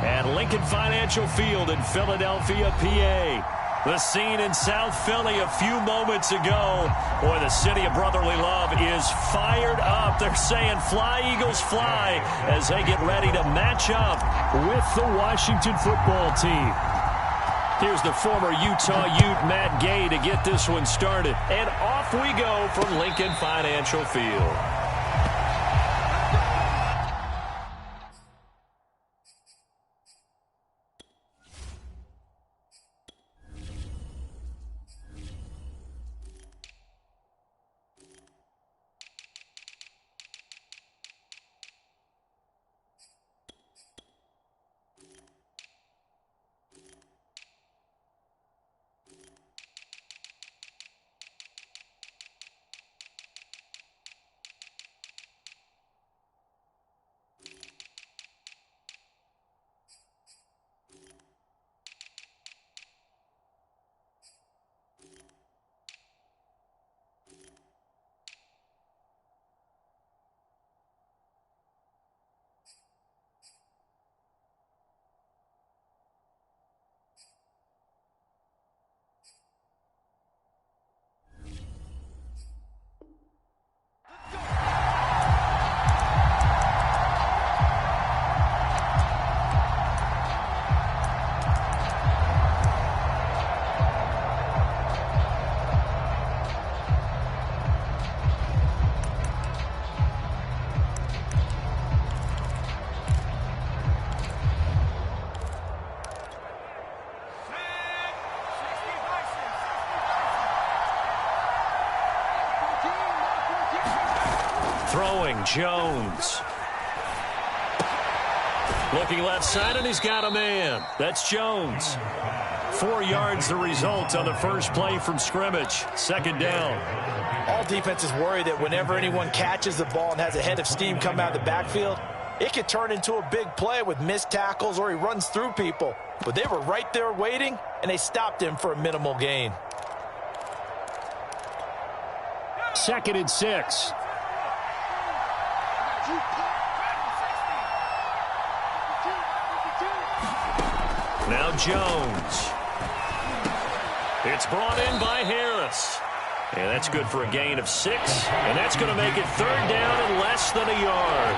at Lincoln Financial Field in Philadelphia, PA. The scene in South Philly a few moments ago. Boy, the city of brotherly love is fired up. They're saying fly, Eagles, fly, as they get ready to match up with the Washington football team. Here's the former Utah Ute, Matt Gay, to get this one started. And off we go from Lincoln Financial Field. Throwing, Jones. Looking left side, and he's got a man. That's Jones. 4 yards the result on the first play from scrimmage. Second down. All defenses worry that whenever anyone catches the ball and has a head of steam come out of the backfield, it could turn into a big play with missed tackles or he runs through people. But they were right there waiting, and they stopped him for a minimal gain. 2nd and 6. Now Jones. It's brought in by Harris. And that's good for a gain of 6. And that's going to make it 3rd down and less than a yard.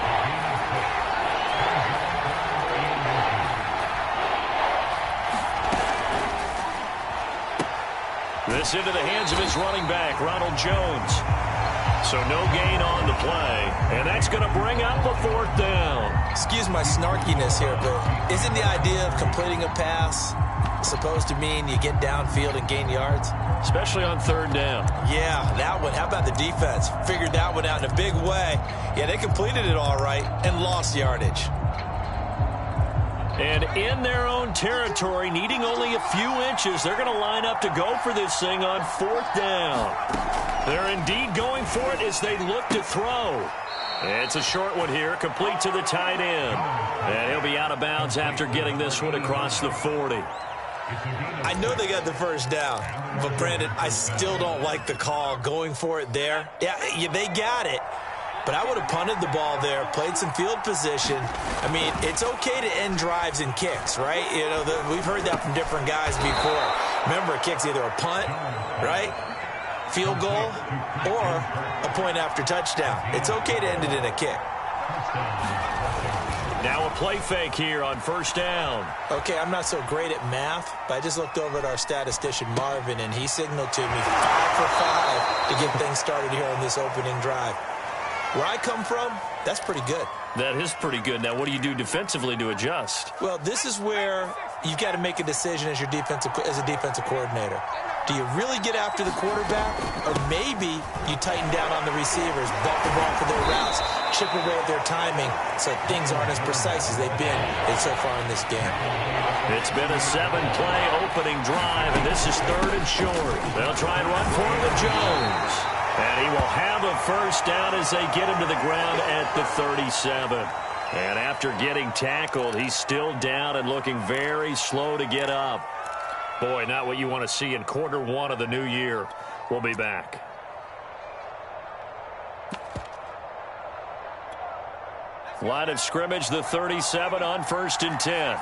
This into the hands of his running back, Ronald Jones. So no gain on the play. And that's going to bring up a 4th down. Excuse my snarkiness here, but isn't the idea of completing a pass supposed to mean you get downfield and gain yards? Especially on 3rd down. Yeah, that one. How about the defense? Figured that one out in a big way. Yeah, they completed it all right and lost yardage. And in their own territory, needing only a few inches, they're going to line up to go for this thing on 4th down. They're indeed going for it as they look to throw. It's a short one here, complete to the tight end. And he'll be out of bounds after getting this one across the 40. I know they got the first down, but Brandon, I still don't like the call going for it there. Yeah, they got it. But I would have punted the ball there, played some field position. I mean, it's okay to end drives and kicks, right? You know, we've heard that from different guys before. Remember, a kick's either a punt, right, field goal, or a point after touchdown. It's okay to end it in a kick. Now a play fake here on 1st down. Okay, I'm not so great at math, but I just looked over at our statistician, Marvin, and he signaled to me 5 for 5 to get things started here on this opening drive. Where I come from, that's pretty good. That is pretty good. Now, what do you do defensively to adjust? Well, this is where you've got to make a decision as a defensive coordinator. Do you really get after the quarterback, or maybe you tighten down on the receivers, bump the ball for their routes, chip away at their timing, so things aren't as precise as they've been so far in this game? It's been a 7-play opening drive, and this is 3rd and short. They'll try and run for it with Jones. And he will have a first down as they get him to the ground at the 37. And after getting tackled, he's still down and looking very slow to get up. Boy, not what you want to see in Q1 of the new year. We'll be back. Line of scrimmage, the 37 on 1st and 10.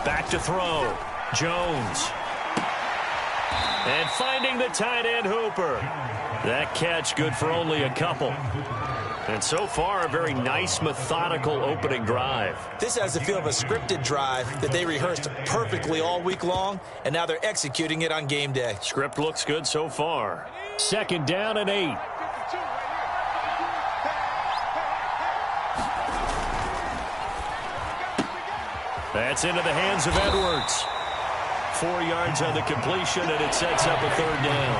Back to throw. Jones. And finding the tight end Hooper. That catch good for only a couple. And so far, a very nice, methodical opening drive. This has the feel of a scripted drive that they rehearsed perfectly all week long, and now they're executing it on game day. Script looks good so far. 2nd down and 8. That's into the hands of Edwards. 4 yards on the completion, and it sets up a 3rd down.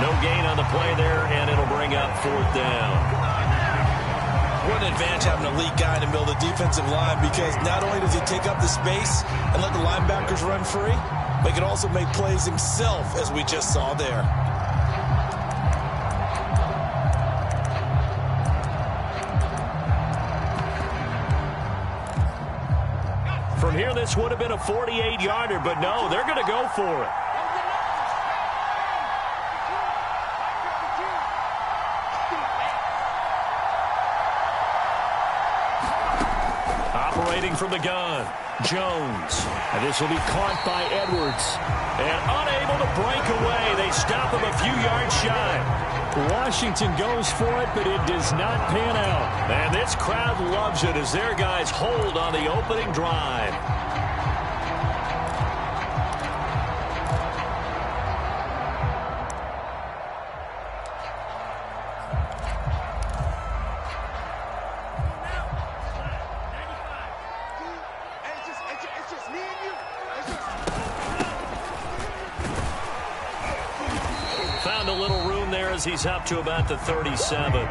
No gain on the play there, and it'll bring up 4th down. What an advantage having an elite guy in the middle of the defensive line, because not only does he take up the space and let the linebackers run free, but he can also make plays himself, as we just saw there. From here, this would have been a 48-yarder, but no, they're going to go for it. Operating from the gun, Jones. And this will be caught by Edwards. And unable to break away. They stop him a few yards shy. Washington goes for it, but it does not pan out. And this crowd loves it as their guys hold on the opening drive. Found a little room there as he's up to about the 37.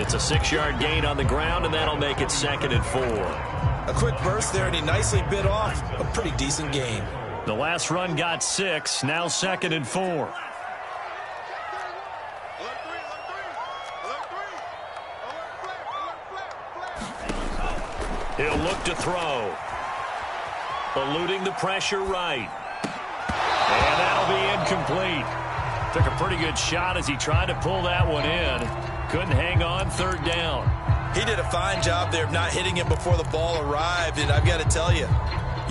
It's a 6-yard gain on the ground, and that'll make it 2nd and 4. A quick burst there, and he nicely bit off a pretty decent gain. The last run got 6, now 2nd and 4. He'll look to throw. Eluding the pressure right. And that'll be incomplete. Took a pretty good shot as he tried to pull that one in. Couldn't hang on, 3rd down. He did a fine job there of not hitting him before the ball arrived, and I've got to tell you,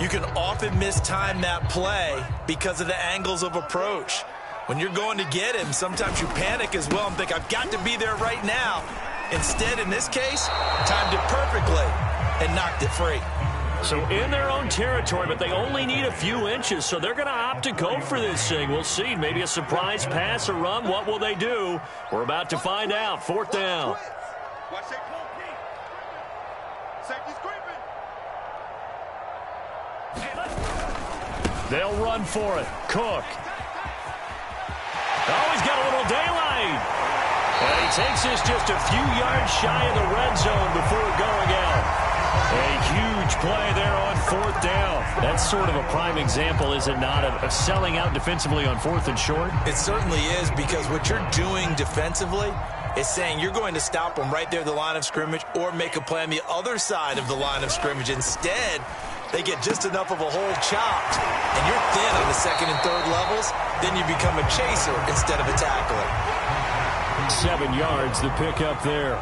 you can often mistime that play because of the angles of approach. When you're going to get him, sometimes you panic as well and think, I've got to be there right now. Instead, in this case, timed it perfectly and knocked it free. So in their own territory, but they only need a few inches, so they're going to opt to go for this thing. We'll see. Maybe a surprise pass or run. What will they do? We're about to find out. 4th down. They'll run for it. Cook. Oh, he's got a little daylight. And he takes this just a few yards shy of the red zone before going out. A huge play there on 4th down. That's sort of a prime example, is it not, of selling out defensively on 4th and short? It certainly is, because what you're doing defensively is saying you're going to stop them right there at the line of scrimmage or make a play on the other side of the line of scrimmage. Instead, they get just enough of a hole chopped, and you're thin on the 2nd and 3rd levels. Then you become a chaser instead of a tackler. 7 yards, the pickup there.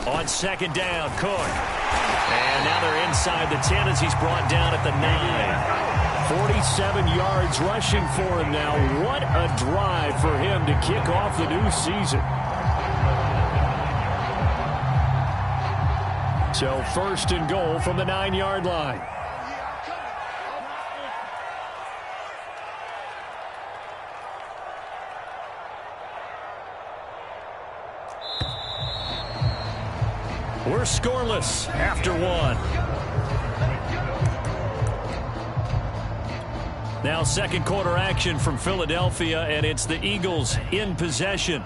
On 2nd down, Cook. And now they're inside the 10 as he's brought down at the 9. 47 yards rushing for him now. What a drive for him to kick off the new season. So 1st and goal from the 9-yard line. We're scoreless after 1. Now 2nd quarter action from Philadelphia, and it's the Eagles in possession.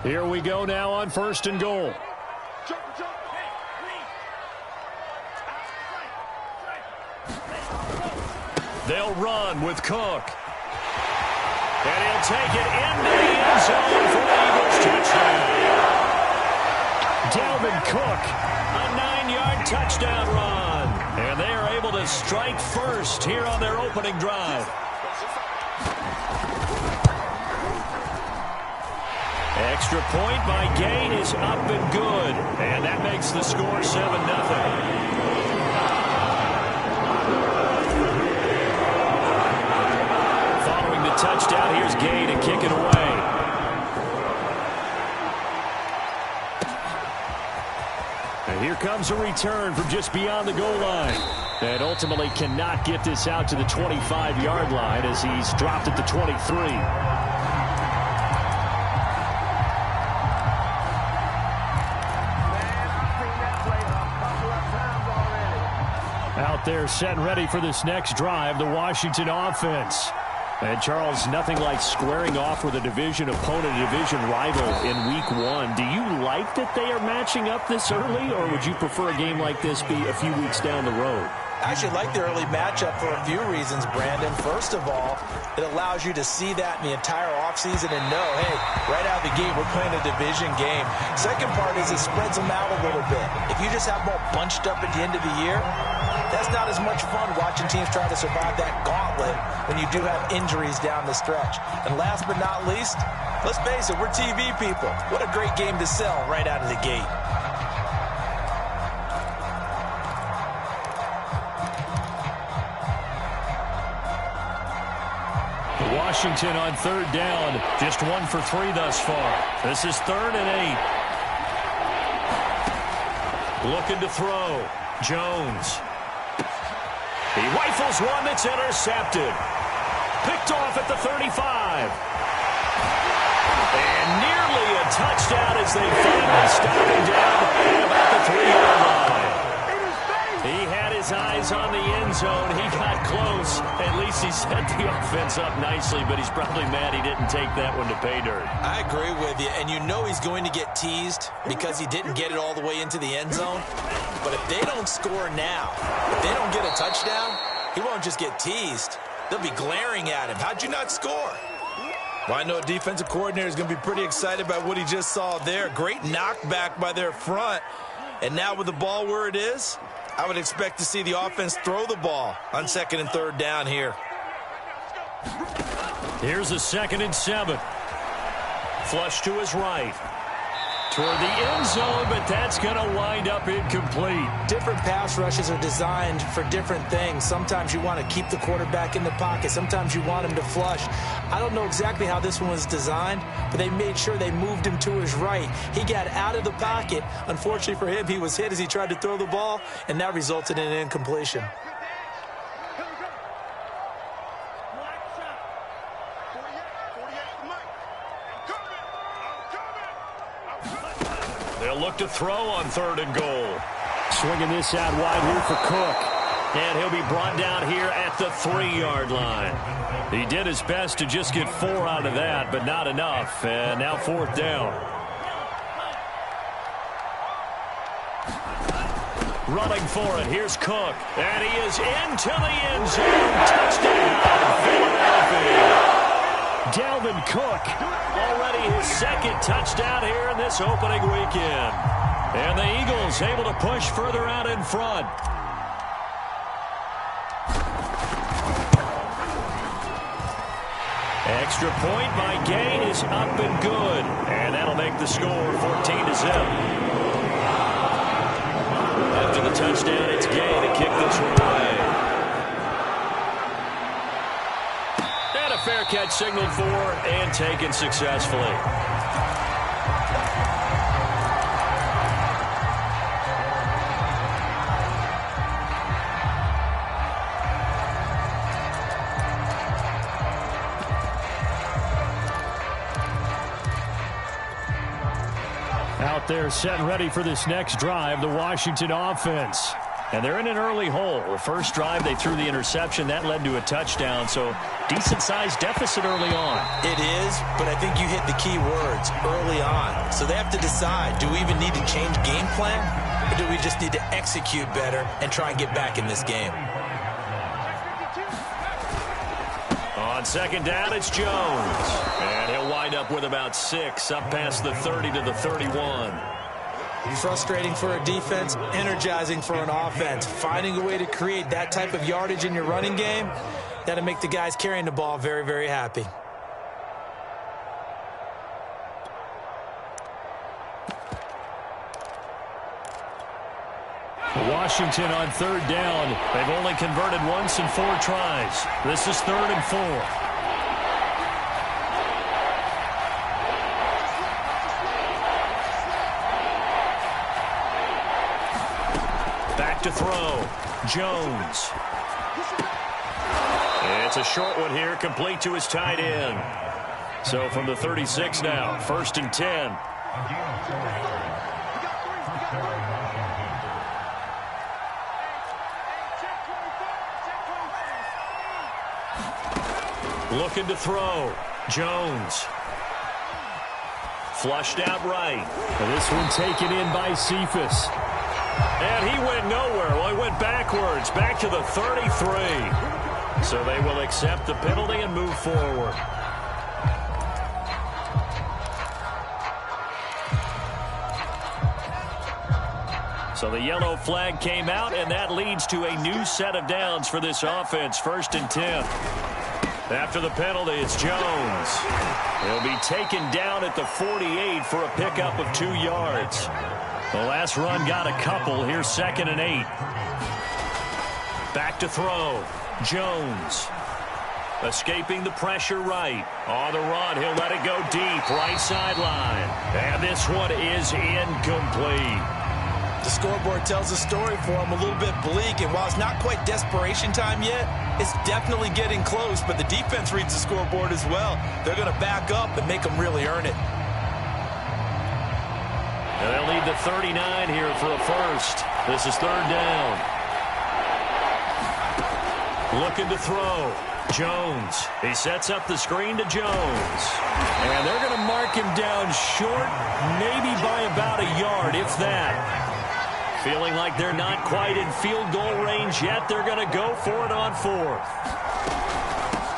Here we go now on 1st and goal. They'll run with Cook. And he'll take it into the end zone for the touchdown. Dalvin Cook, a 9-yard touchdown run. And they are able to strike first here on their opening drive. Extra point by Gain is up and good. And that makes the score 7-0. Touchdown. Here's Gay to kick it away. And here comes a return from just beyond the goal line. And ultimately cannot get this out to the 25-yard line as he's dropped at the 23. Out there set and ready for this next drive, the Washington offense. And, Charles, nothing like squaring off with a division opponent, a division rival in Week 1. Do you like that they are matching up this early, or would you prefer a game like this be a few weeks down the road? I actually like the early matchup for a few reasons, Brandon. First of all, it allows you to see that in the entire offseason and know, hey, right out of the gate, we're playing a division game. Second part is it spreads them out a little bit. If you just have them all bunched up at the end of the year, that's not as much fun watching teams try to survive that gauntlet when you do have injuries down the stretch. And last but not least, let's face it, we're TV people. What a great game to sell right out of the gate. Washington on third down, just 1 for 3 thus far. This is 3rd and 8. Looking to throw. Jones. He rifles one that's intercepted. Picked off at the 35. And nearly a touchdown as they finally stop him down at about the 3-yard line. He had his eyes on the end zone. He got close. At least he set the offense up nicely, but he's probably mad he didn't take that one to pay dirt. I agree with you, and you know he's going to get teased because he didn't get it all the way into the end zone. But if they don't score now, if they don't get a touchdown, he won't just get teased. They'll be glaring at him. How'd you not score? Well, I know a defensive coordinator is going to be pretty excited about what he just saw there. Great knockback by their front. And now with the ball where it is, I would expect to see the offense throw the ball on 2nd and 3rd down here. Here's a 2nd and 7. Flush to his right. Toward the end zone, but that's going to wind up incomplete. Different pass rushes are designed for different things. Sometimes you want to keep the quarterback in the pocket. Sometimes you want him to flush. I don't know exactly how this one was designed, but they made sure they moved him to his right. He got out of the pocket. Unfortunately for him, he was hit as he tried to throw the ball, and that resulted in an incompletion. They'll look to throw on 3rd and goal. Swinging this out wide here for Cook. And he'll be brought down here at the 3-yard line. He did his best to just get 4 out of that, but not enough. And now 4th down. Running for it. Here's Cook. And he is into the end zone. Touchdown, Philadelphia. Dalvin Cook, already his 2nd touchdown here in this opening weekend. And the Eagles able to push further out in front. Extra point by Gain is up and good. And that'll make the score 14-0. After the touchdown, it's Gain to kick this one away. Fair catch signaled for and taken successfully. Out there set and ready for this next drive, the Washington offense. And they're in an early hole. The first drive, they threw the interception. That led to a touchdown, so decent-sized deficit early on. It is, but I think you hit the key words, early on. So they have to decide, do we even need to change game plan, or do we just need to execute better and try and get back in this game? On 2nd down, it's Jones. And he'll wind wind up with about 6 up past the 30 to the 31. Frustrating for a defense, energizing for an offense. Finding a way to create that type of yardage in your running game, that'll make the guys carrying the ball very, very happy. Washington on 3rd down. They've only converted once in 4 tries. This is 3rd and 4. Back to throw. Jones. It's a short one here, complete to his tight end. So from the 36 now, 1st and 10. Looking to throw. Jones. Flushed out right. And this one taken in by Cephas. And he went nowhere. Well, he went backwards, back to the 33. So they will accept the penalty and move forward. So the yellow flag came out, and that leads to a new set of downs for this offense. 1st and 10. After the penalty, it's Jones. He'll be taken down at the 48 for a pickup of 2 yards. The last run got a couple. Here's 2nd and 8. Back to throw. Jones. Escaping the pressure right. On the run, he'll let it go deep. Right sideline. And this one is incomplete. The scoreboard tells a story for him, a little bit bleak, and while it's not quite desperation time yet, it's definitely getting close, but the defense reads the scoreboard as well. They're going to back up and make them really earn it. And they'll need the 39 here for a first. This is 3rd down. Looking to throw. Jones. He sets up the screen to Jones. And they're going to mark him down short, maybe by about a yard, if that. Feeling like they're not quite in field goal range yet, they're going to go for it on 4th.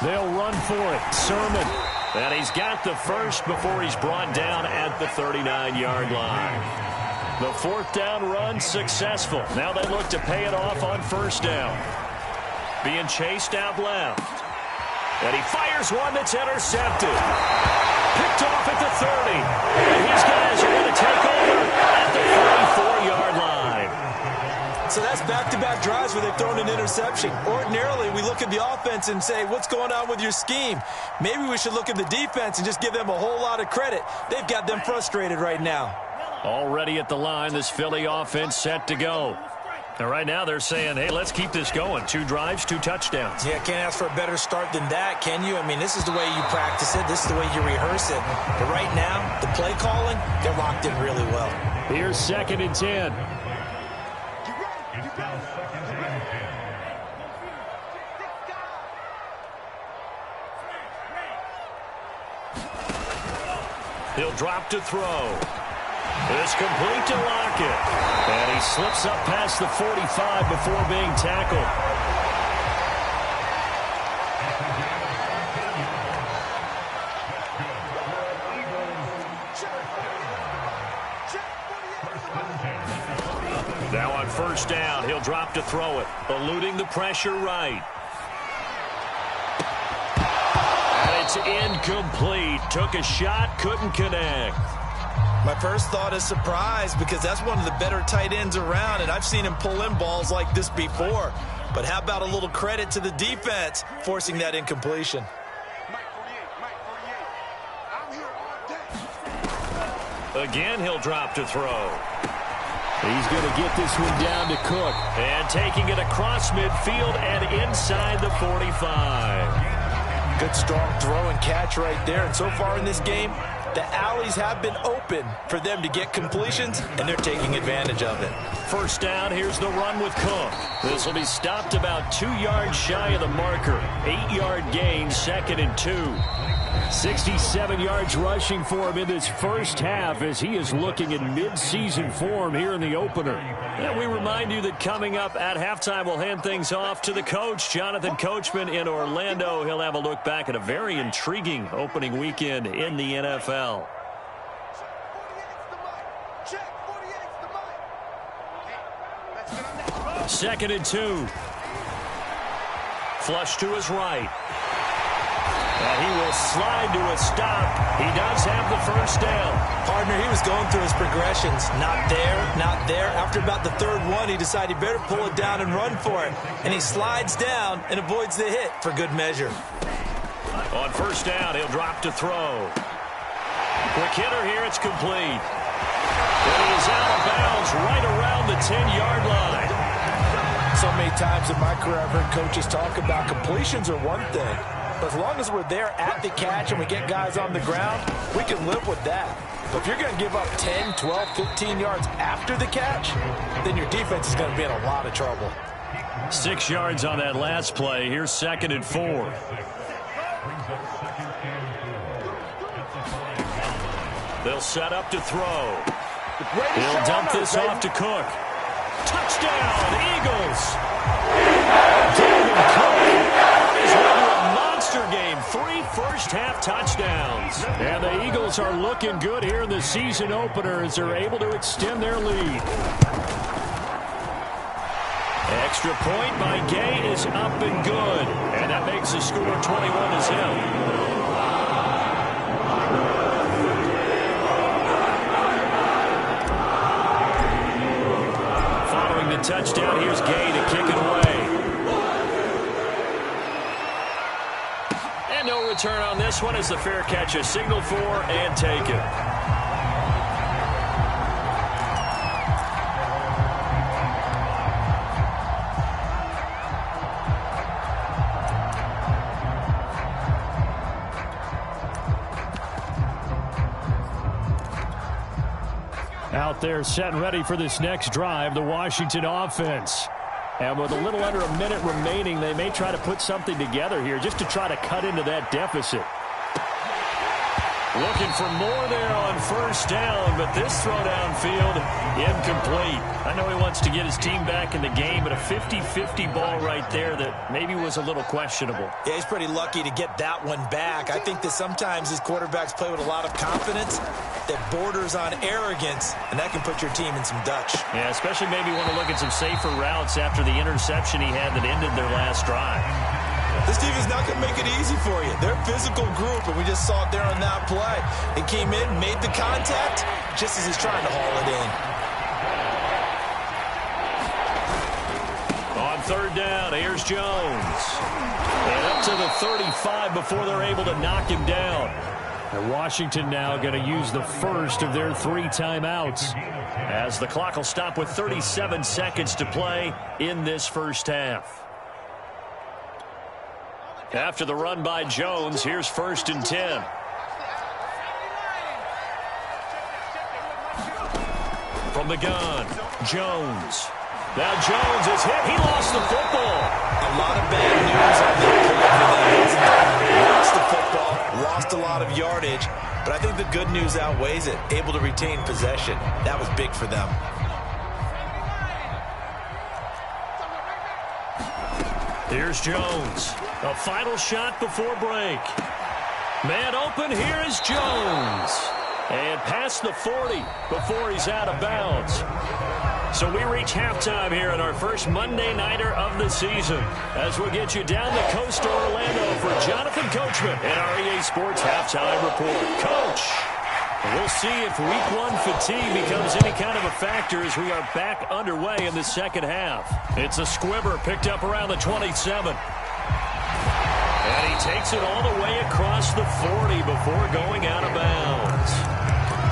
They'll run for it. Sermon. And he's got the first before he's brought down at the 39-yard line. The 4th down run successful. Now they look to pay it off on 1st down. Being chased out left. And he fires one that's intercepted. Picked off at the 30. And these guys are going to take over at the 44-yard line. So that's back-to-back drives where they've thrown an interception. Ordinarily, we look at the offense and say, what's going on with your scheme? Maybe we should look at the defense and just give them a whole lot of credit. They've got them frustrated right now. Already at the line, this Philly offense set to go. And right now they're saying, hey, let's keep this going. 2 drives, 2 touchdowns. Yeah, can't ask for a better start than that, can you? I mean, this is the way you practice it. This is the way you rehearse it. But right now, the play calling, they're locked in really well. Here's 2nd and 10. He'll drop to throw. It's complete to Lockett. And he slips up past the 45 before being tackled. Now on 1st down, he'll drop to throw it. Eluding the pressure right. And it's incomplete. Took a shot, couldn't connect. My first thought is surprise because that's one of the better tight ends around, and I've seen him pull in balls like this before. But how about a little credit to the defense forcing that incompletion? Again, he'll drop to throw. He's going to get this one down to Cook. And taking it across midfield and inside the 45. Good, strong throw and catch right there. And so far in this game, The alleys have been open for them to get completions, and they're taking advantage of it. First down, here's the run with Cook. This will be stopped about 2 yards shy of the marker. 8-yard gain, 2nd and 2. 67 yards rushing for him in this first half as he is looking in mid-season form here in the opener. And we remind you that coming up at halftime, we'll hand things off to the coach, Jonathan Coachman in Orlando. He'll have a look back at a very intriguing opening weekend in the NFL. Second and 2. Flush to his right. And he will slide to a stop. He does have the first down. Partner, he was going through his progressions. Not there, not there. After about the third one, he decided he better pull it down and run for it. And he slides down and avoids the hit for good measure. On first down, he'll drop to throw. Quick hitter here, it's complete. And he is out of bounds right around the 10-yard line. So many times in my career, I've heard coaches talk about completions are one thing. But as long as we're there at the catch and we get guys on the ground, we can live with that. But if you're going to give up 10, 12, 15 yards after the catch, then your defense is going to be in a lot of trouble. 6 yards on that last play. Here's 2nd and 4. They'll set up to throw. He'll dump this off to Cook. Touchdown, Eagles! David Cook is running a monster game. 3 first-half touchdowns. And the Eagles are looking good here in the season opener as they're able to extend their lead. Extra point by Gay is up and good. And that makes the score 21-0. Touchdown. Here's Gay to kick it away. And no return on this one as the fair catch is signaled for and taken. Out there set and ready for this next drive, the Washington offense. And with a little under a minute remaining, they may try to put something together here just to try to cut into that deficit. Looking for more there on first down, but this throw downfield, incomplete. I know he wants to get his team back in the game, but a 50-50 ball right there that maybe was a little questionable. Yeah, he's pretty lucky to get that one back. I think that sometimes these quarterbacks play with a lot of confidence that borders on arrogance, and that can put your team in some Dutch. Yeah, especially maybe want to look at some safer routes after the interception he had that ended their last drive. This team is not going to make it easy for you. They're a physical group, and we just saw it there on that play. It came in, made the contact, just as he's trying to haul it in. On third down, here's Jones. And up to the 35 before they're able to knock him down. And Washington now going to use the first of their 3 timeouts as the clock will stop with 37 seconds to play in this first half. After the run by Jones, here's 1st and 10. From the gun, Jones. Now Jones is hit. He lost the football. A lot of bad news on that play for them. Lost the football, lost a lot of yardage, but I think the good news outweighs it. Able to retain possession. That was big for them. Here's Jones. A final shot before break. Man open, here is Jones. And past the 40 before he's out of bounds. So we reach halftime here in our first Monday Nighter of the season as we'll get you down the coast to Orlando for Jonathan Coachman and our EA Sports Halftime Report. Coach, we'll see if Week 1 fatigue becomes any kind of a factor as we are back underway in the second half. It's a squibber picked up around the 27. And he takes it all the way across the 40 before going out of bounds.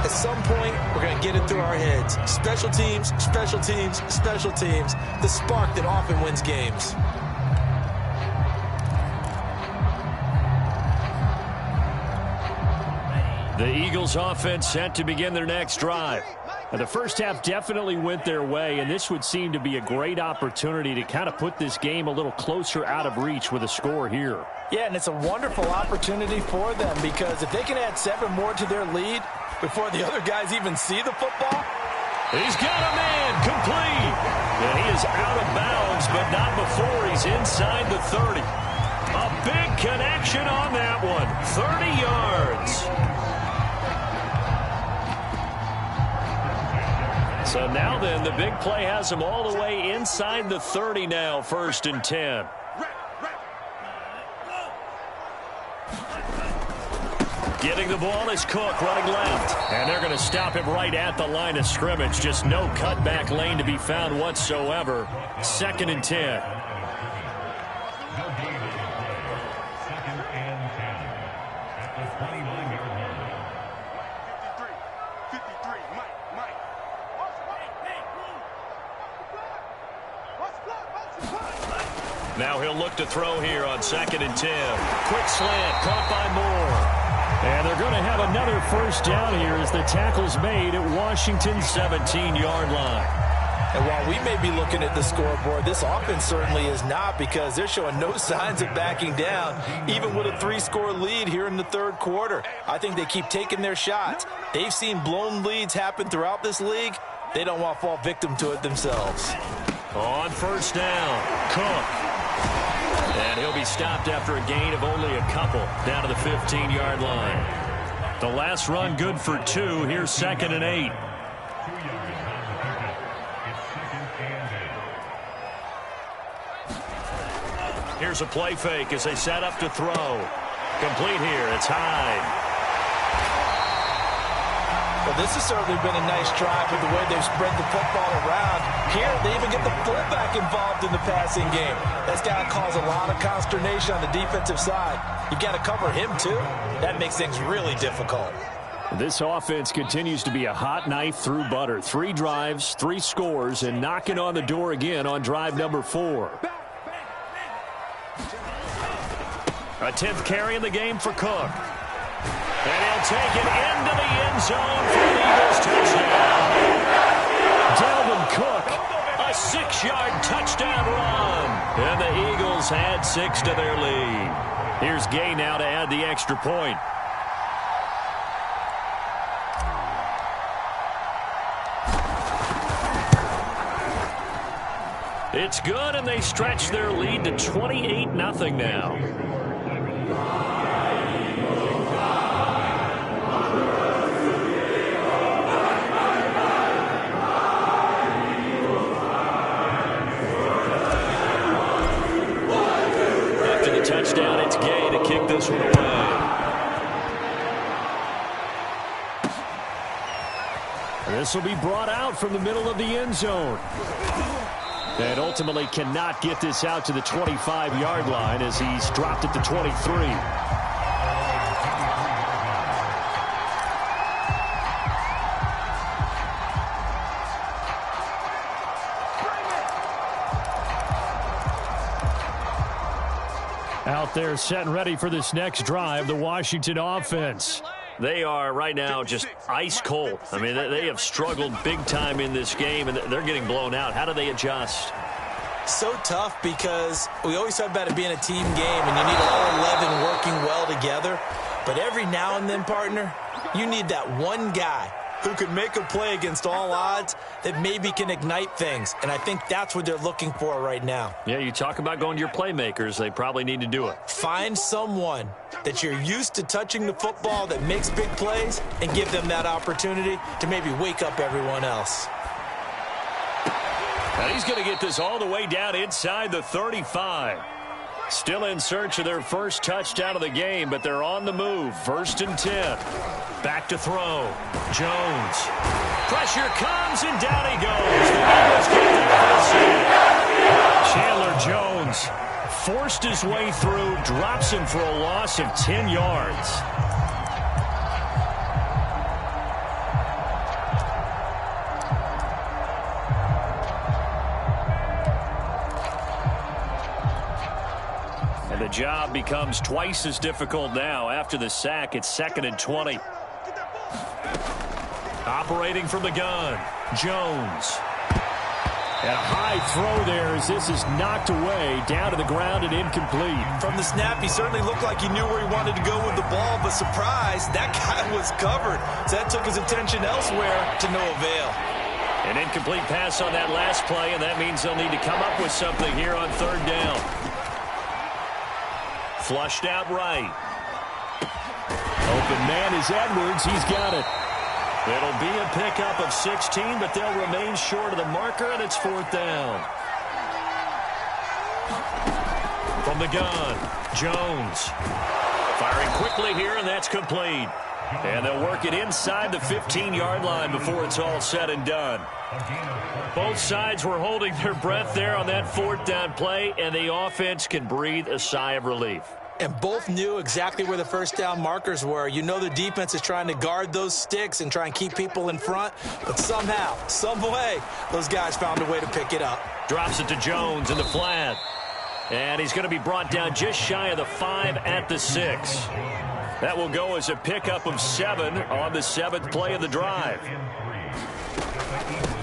At some point, we're going to get it through our heads. Special teams, special teams, special teams. The spark that often wins games. The Eagles offense set to begin their next drive. Now, the first half definitely went their way, and this would seem to be a great opportunity to kind of put this game a little closer out of reach with a score here. Yeah, and it's a wonderful opportunity for them because if they can add 7 more to their lead before the other guys even see the football. He's got a man complete. And he is out of bounds, but not before he's inside the 30. A big connection on that one. 30 yards. So now then, the big play has him all the way inside the 30 now, 1st and 10. Getting the ball is Cook running left. And they're going to stop him right at the line of scrimmage. Just no cutback lane to be found whatsoever. 2nd and 10. Now he'll look to throw here on 2nd and 10. Quick slant, caught by Moore. And they're going to have another first down here as the tackle's made at Washington's 17-yard line. And while we may be looking at the scoreboard, this offense certainly is not because they're showing no signs of backing down, even with a 3-score lead here in the 3rd quarter. I think they keep taking their shots. They've seen blown leads happen throughout this league. They don't want to fall victim to it themselves. On 1st down, Cook. And he'll be stopped after a gain of only a couple down to the 15-yard line. The last run good for 2. Here's 2nd and 8. Here's a play fake as they set up to throw. Complete here. It's Hyde. Well, this has certainly been a nice drive with the way they've spread the football around. Here, they even get the fullback involved in the passing game. That's got to cause a lot of consternation on the defensive side. You've got to cover him, too. That makes things really difficult. This offense continues to be a hot knife through butter. 3 drives, 3 scores, and knocking on the door again on drive number 4. A 10th carry in the game for Cook. And he'll take it into the end zone for the Eagles touchdown. Dalvin Cook, a 6-yard touchdown run. And the Eagles add 6 to their lead. Here's Gay now to add the extra point. It's good, and they stretch their lead to 28-0 now. Touchdown, it's Gay to kick this one away. This will be brought out from the middle of the end zone. And ultimately cannot get this out to the 25-yard line as he's dropped at the 23. Out there set and ready for this next drive, the Washington offense. They are right now just ice cold. I mean, they have struggled big time in this game, and they're getting blown out. How do they adjust? So tough because we always talk about it being a team game, and you need all 11 working well together. But every now and then, partner, you need that one guy who can make a play against all odds that maybe can ignite things. And I think that's what they're looking for right now. Yeah, you talk about going to your playmakers. They probably need to do it. Find someone that you're used to touching the football that makes big plays and give them that opportunity to maybe wake up everyone else. And he's going to get this all the way down inside the 35. Still in search of their first touchdown of the game, but they're on the move. 1st and 10. Back to throw. Jones. Pressure comes, and down he goes. The Eagles get there for the Chandler Jones forced his way through, drops him for a loss of 10 yards. And the job becomes twice as difficult now. After the sack, it's 2nd and 20. Operating from the gun, Jones. And a high throw there as this is knocked away, down to the ground and incomplete. From the snap, he certainly looked like he knew where he wanted to go with the ball, but surprise, that guy was covered. So that took his attention elsewhere to no avail. An incomplete pass on that last play, and that means they'll need to come up with something here on third down. Flushed out right. Open man is Edwards. He's got it. It'll be a pickup of 16, but they'll remain short of the marker, and it's fourth down. From the gun, Jones. Firing quickly here, and that's complete. And they'll work it inside the 15-yard line before it's all said and done. Both sides were holding their breath there on that fourth down play, and the offense can breathe a sigh of relief. And both knew exactly where the first down markers were. You know the defense is trying to guard those sticks and try and keep people in front. But somehow, some way, those guys found a way to pick it up. Drops it to Jones in the flat. And he's going to be brought down just shy of the 5 at the 6. That will go as a pickup of 7 on the 7th play of the drive.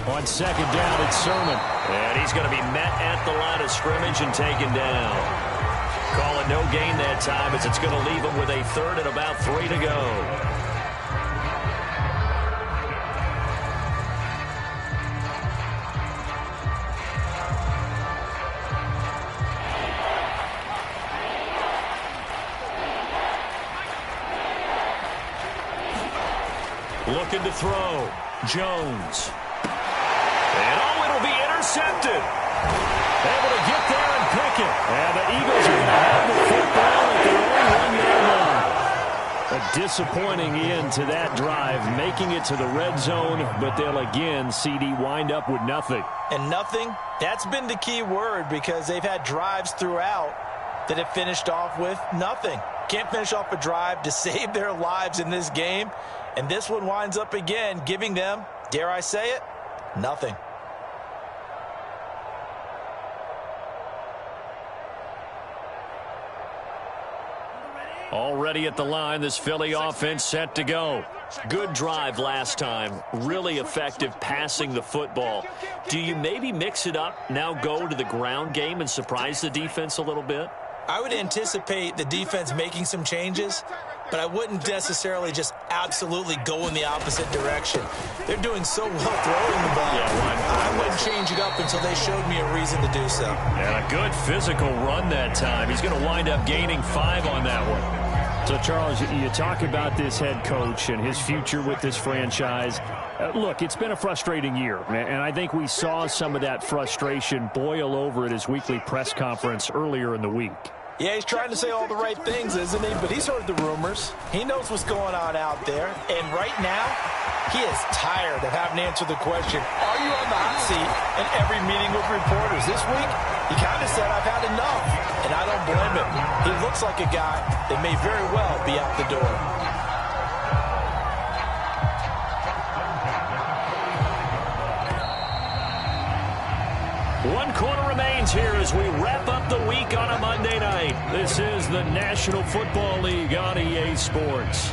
On second down, it's Sermon. And he's going to be met at the line of scrimmage and taken down. Call it no gain that time as it's going to leave him with a third and about 3 to go. Looking to throw. Jones. And it'll be intercepted. Able to get there and pick it. And the Eagles are going to have the football at their own 1-yard line. A disappointing end to that drive, making it to the red zone, but they'll again, CD, wind up with nothing. And nothing, that's been the key word because they've had drives throughout that have finished off with nothing. Can't finish off a drive to save their lives in this game. And this one winds up again giving them, dare I say it, nothing. Already at the line, this Philly offense set to go. Good drive last time. Really effective passing the football. Do you maybe mix it up, now go to the ground game and surprise the defense a little bit? I would anticipate the defense making some changes, but I wouldn't necessarily just absolutely go in the opposite direction. They're doing so well throwing the ball. I wouldn't change it up until they showed me a reason to do so. And a good physical run that time. He's going to wind up gaining 5 on that one. So, Charles, you talk about this head coach and his future with this franchise. Look, it's been a frustrating year, and I think we saw some of that frustration boil over at his weekly press conference earlier in the week. Yeah, he's trying to say all the right things, isn't he? But he's heard the rumors. He knows what's going on out there. And right now, he is tired of having to answer the question, are you on the hot seat in every meeting with reporters? This week, he kind of said, I've had enough. And I don't blame him. He looks like a guy that may very well be out the door. One quarter remains here as we wrap up the week on a Monday night. This is the National Football League on EA Sports.